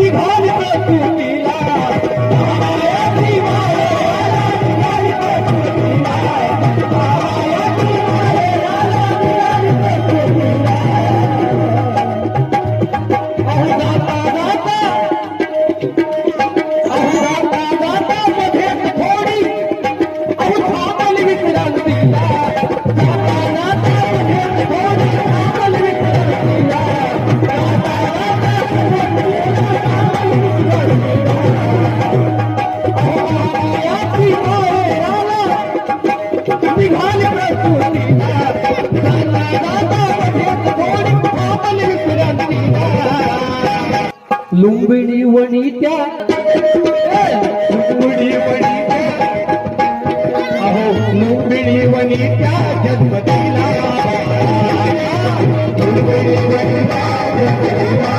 निघाली प्रकृतीला महामायाची मायेला निघाली प्रकृतीला महामायाची मायेला निघाली प्रकृतीला अहो जाता जाता मध्येच थोडी अहो थांबली विश्रांतीला जाता जाता मध्येच थोडी थांबली विश्रांतीला निघाली प्रकृतीला जाता जाता मध्येच थोडी थांबली विश्रांतीला लुंबिणी वणीत्या अहो लुंबिणी वणीत्या जन्मदिला लुंबिणी वणीत्या जन्मदिला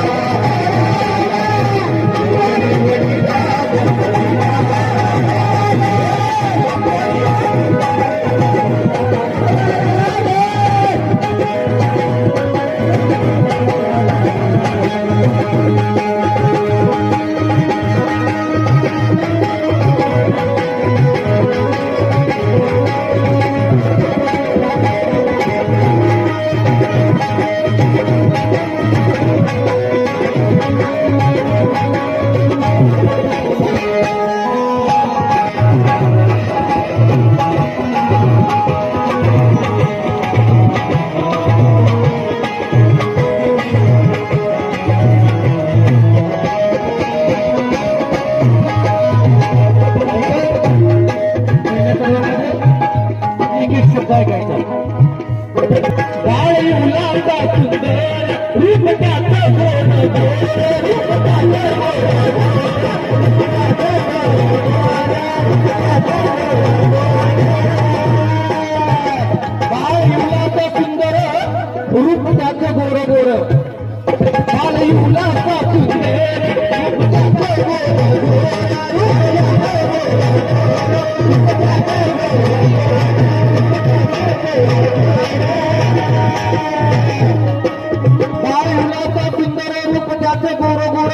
रूप त्याचं गोर गोर बाळी उलासा सुंदर रूप त्याचं गोर बाळी उलासा सुंदर रूप त्याचं गोर गोर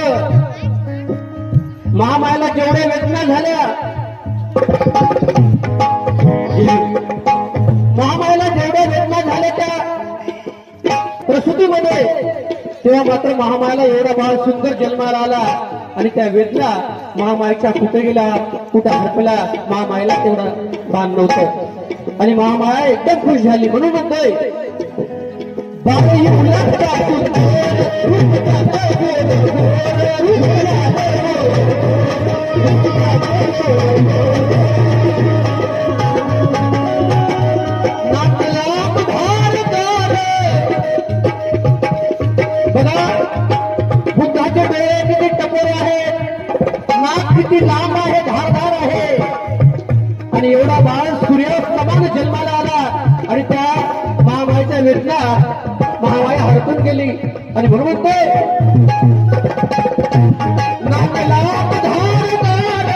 महामायाला जेवढ्या वेदना झाल्या महामायाला जेवढ्या वेदना झाल्या त्या प्रसूतीमध्ये तेव्हा मात्र महामायाला एवढा बाळ सुंदर जन्माला आला आणि त्या वेदना महामायाच्या कुठे गेला कुठे हरपला महामायाला तेवढा भान नव्हतं आणि महामाया एकदम खुश झाली म्हणून म्हणतोय बघा बुद्धाचे डोळे किती टपोरे आहेत नाक किती लांब आहे धारधार आहे आणि एवढा बाळ सूर्यासमान जन्माला आला आणि त्या महामायेच्या वेदना महामाया हरपून गेली आणि म्हणून म्हणते नाक लांब धारधार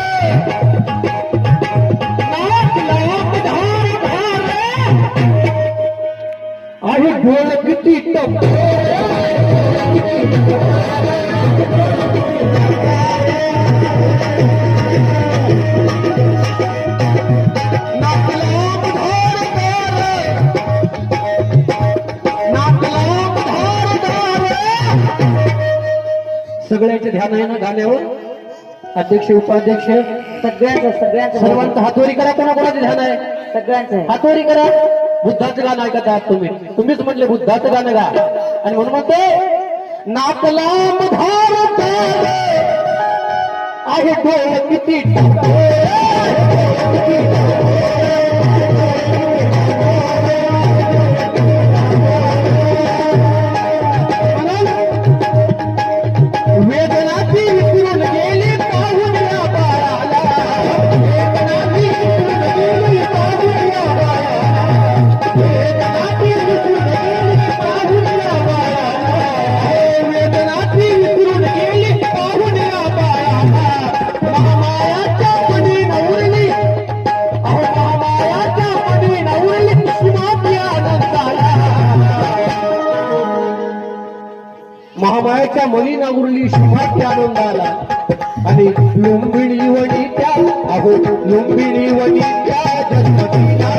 नाक लांब धारधार आहे डोळे किती टपोरे सगळ्याचे ध्यान आहे ना गाण्यावर अध्यक्ष उपाध्यक्ष सगळ्यांचं सर्वांचं हातोरी करा कोणाकोणाचे ध्यान आहे सगळ्यांचं हातोरी करा बुद्धाचं गाणं ऐकत आहात तुम्हीच म्हटले बुद्धाचं गाणं गा आणि म्हणून म्हणते नाक लांब धारदार आहे डोळे किती वेदनाची विसरून गेली पाहून या बाळाला वेदनाची विसरून गेली पाहून या बाळाला वेदनाची विसरून गेली पाहून या बाळाला वेदनाची विसरून गेली पाहून या बाळाला महामायाच्या पणी नवरली अहो त्या मनीना उरली शिवाय आनंदाला आणि लुंबिणी वणी त्या अहो लुंबिणी वणी त्या जन्मदिना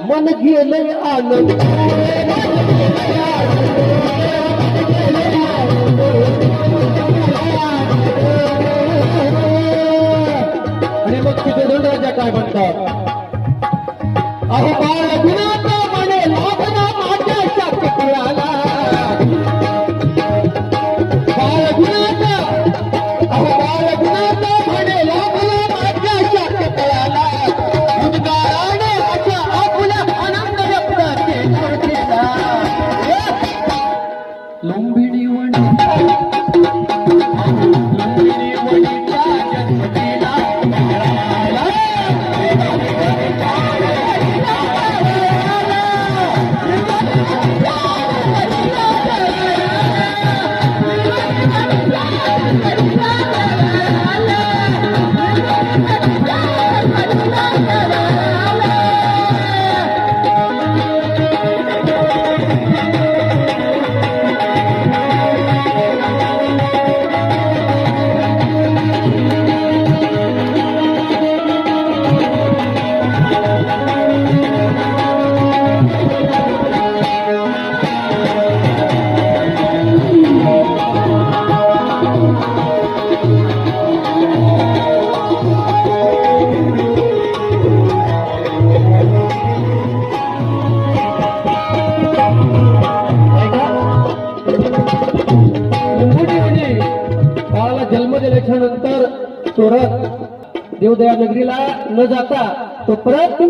मन गेलंय आनंद आणि मग तिथे धनराजा काय म्हणतात अहो बाळ गुणाचा म्हणे लाभना माझ्या शास्त्राला बाळ गुणाचा अहो बाळ गुणाचा म्हणे लाभना माझ्या शास्त्राला उद्गाराने अशा आपुल्या आनंद व्यक्त केला लुंबिणी वणी लुंबिणी वणीच्या जन्मदिना जन्म दिल्याच्यानंतर परत देवदया नगरीला न जाता तो परत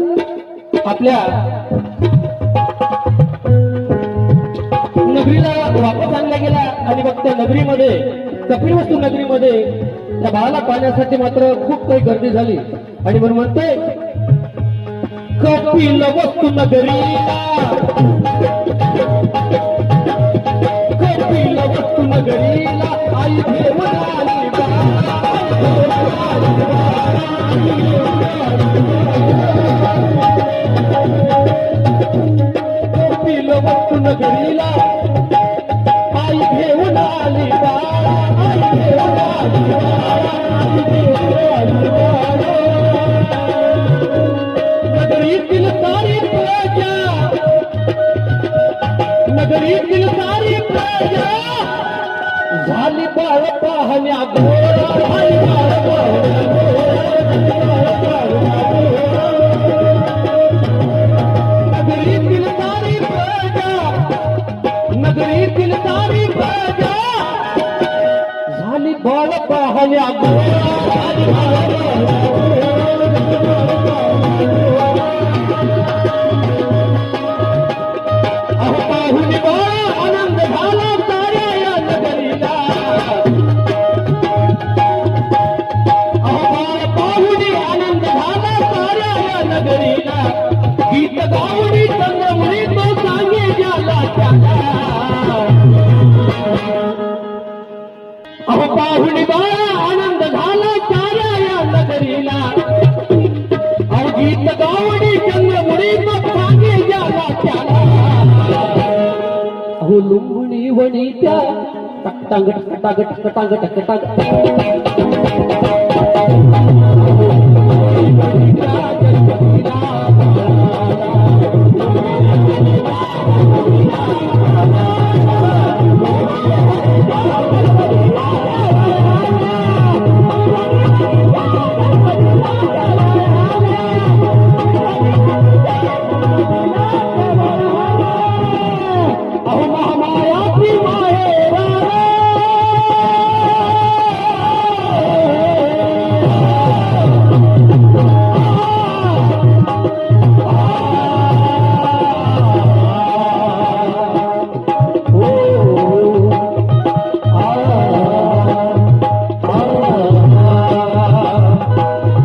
आपल्या नगरीला वापस आणला गेला आणि मग त्या नगरीमध्ये कपिलवस्तू नगरीमध्ये त्या बाळाला पाहण्यासाठी मात्र खूप काही गर्दी झाली आणि म्हणून म्हणते कपिलवस्तू नगरीला कपिलवस्तू नगरीला आई घेऊन आली कपिलवस्तू नगरीला आई घेऊन आली आई घेऊन आली नगरीतील सारी प्रजा नगरीतील सारी प्रजा झाली बाळ पाहण्या गोळा झाली नगरीतील सारी प्रजा नगरीतील सारी प्रजा झाली बाळ पाहण्या गोळा पाहुन बाळा आनंद झाला साऱ्या या नगरीला पाहुनी आनंद झाला साऱ्या या नगरीला गीत गावणी संगवणी तो सांगे ज्याला त्याला अहो पाहुणी बाळा आनंद झाला साऱ्या या नगरीला. अहो गीत गावडी चंद्रमुळी मग सांगे ज्याला त्याला. अहो लुंबणी वणी त्या टकटांग टकटांग टकटांग टकटांग. अहो महामायाची माहेराला.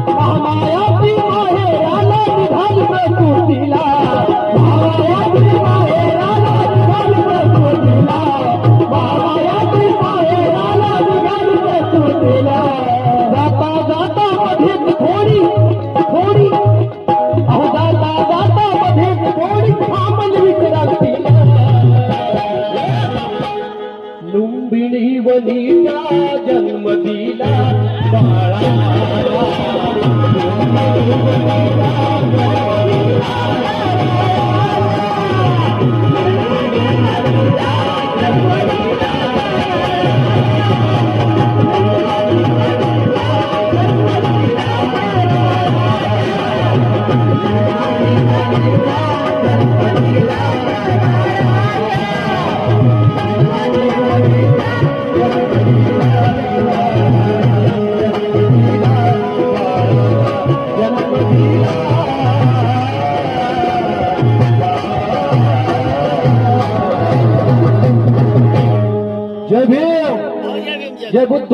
महामायाची माहेराला निघाली प्रकृतीला. महामायाची माहेराला निघाली प्रकृतीला. महामायाची माहेराला निघाली प्रकृतीला. जाता जाता मध्येच थोडी थोडी. अहो जाता जाता मध्येच थोडी थांबल विचारतीला. लुंबिणी वनीचा जन्म दिला बाळा. जय भीम, जय बुद्ध.